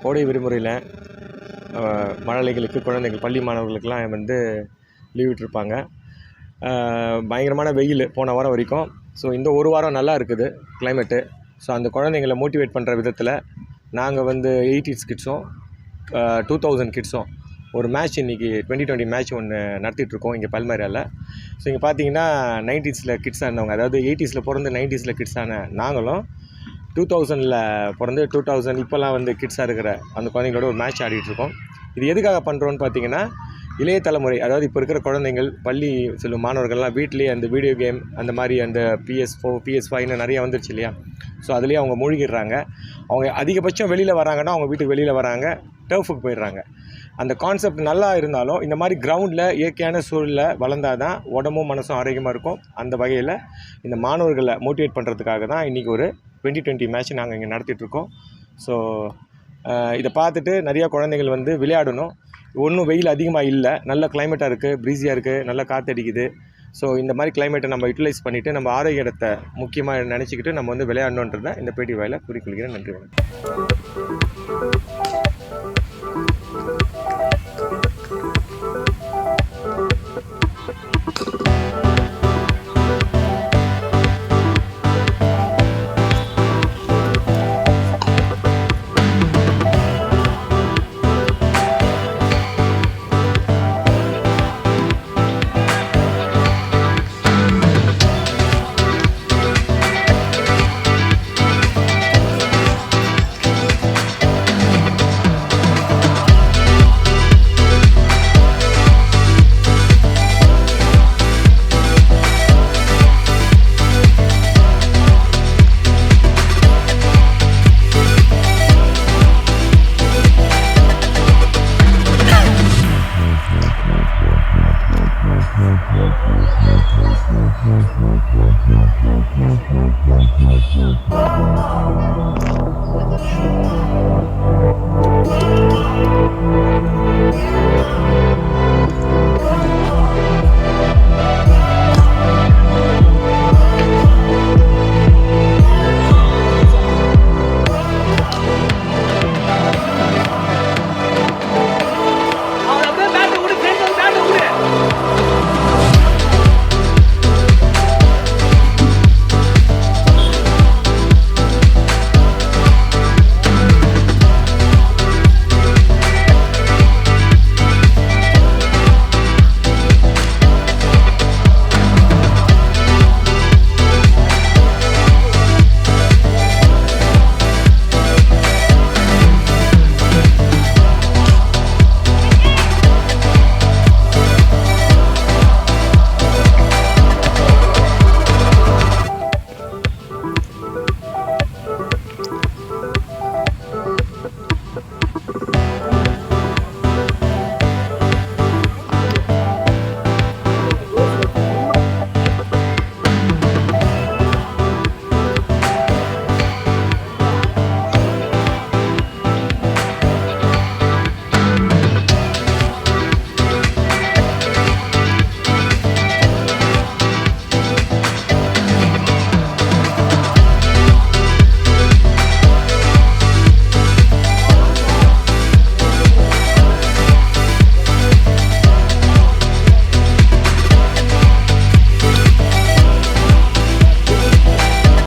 கோடை விடுமுறையில் மழலைகளுக்கு குழந்தைகள் பள்ளி மாணவர்களுக்கெல்லாம் வந்து லீவ் விட்டுருப்பாங்க. பயங்கரமான வெயில் போன வாரம் வரைக்கும். ஸோ இந்த ஒரு வாரம் நல்லா இருக்குது கிளைமேட்டு. ஸோ அந்த குழந்தைங்களை மோட்டிவேட் பண்ணுற விதத்தில் நாங்கள் வந்து 80s கிட்ஸும் 2000 கிட்ஸும் ஒரு மேட்ச் இன்றைக்கி 2020 மேட்ச் ஒன்று நடத்திட்டுருக்கோம் இங்கே பல்மேரியாவில். ஸோ இங்கே பார்த்தீங்கன்னா 90s கிட்ஸாக இருந்தவங்க, அதாவது 80s பிறந்து 90s கிட்ஸான நாங்களும் 2000 பிறந்து 2000 இப்போல்லாம் வந்து கிட்ஸாக இருக்கிற அந்த குழந்தைங்களோட ஒரு மேட்ச் ஆடிட்டுருக்கோம். இது எதுக்காக பண்ணுறோன்னு பார்த்தீங்கன்னா, இளைய தலைமுறை, அதாவது இப்போ இருக்கிற குழந்தைங்கள் பள்ளி செல்லும் மாணவர்கள்லாம் வீட்லேயே அந்த வீடியோ கேம் அந்த மாதிரி அந்த PS4 PS5ன்னு நிறைய வந்துருச்சு இல்லையா. ஸோ அதுலேயே அவங்க மூழ்கிடுறாங்க. அவங்க அதிகபட்சம் வெளியில் வராங்கன்னா அவங்க வீட்டுக்கு வெளியில் வராங்க, டர்ஃபுக்கு போயிடுறாங்க. அந்த கான்செப்ட் நல்லா இருந்தாலும் இந்த மாதிரி கிரவுண்டில் இயற்கையான சூழலில் வளர்ந்தால் தான் உடம்பும் மனசும் ஆரோக்கியமாக இருக்கும். அந்த வகையில் இந்த மாணவர்களை மோட்டிவேட் பண்ணுறதுக்காக தான் இன்றைக்கி ஒரு 2020 மேட்ச் நாங்கள் இங்கே நடத்திட்டுருக்கோம். ஸோ இதை பார்த்துட்டு நிறையா குழந்தைகள் வந்து விளையாடணும். ஒன்றும் வெயில் அதிகமாக இல்லை, நல்ல கிளைமேட்டாக இருக்குது, ப்ரீஸியாக இருக்குது, நல்லா காற்றடிக்குது. ஸோ இந்த மாதிரி கிளைமேட்டை நம்ம யூட்டிலைஸ் பண்ணிவிட்டு நம்ம ஆரோக்கியத்தை முக்கியமாக நினச்சிக்கிட்டு நம்ம வந்து விளையாடணுன்றதை இந்த பேட்டி வாயில குறிக்கொள்கிறேன். நன்றி, வணக்கம்.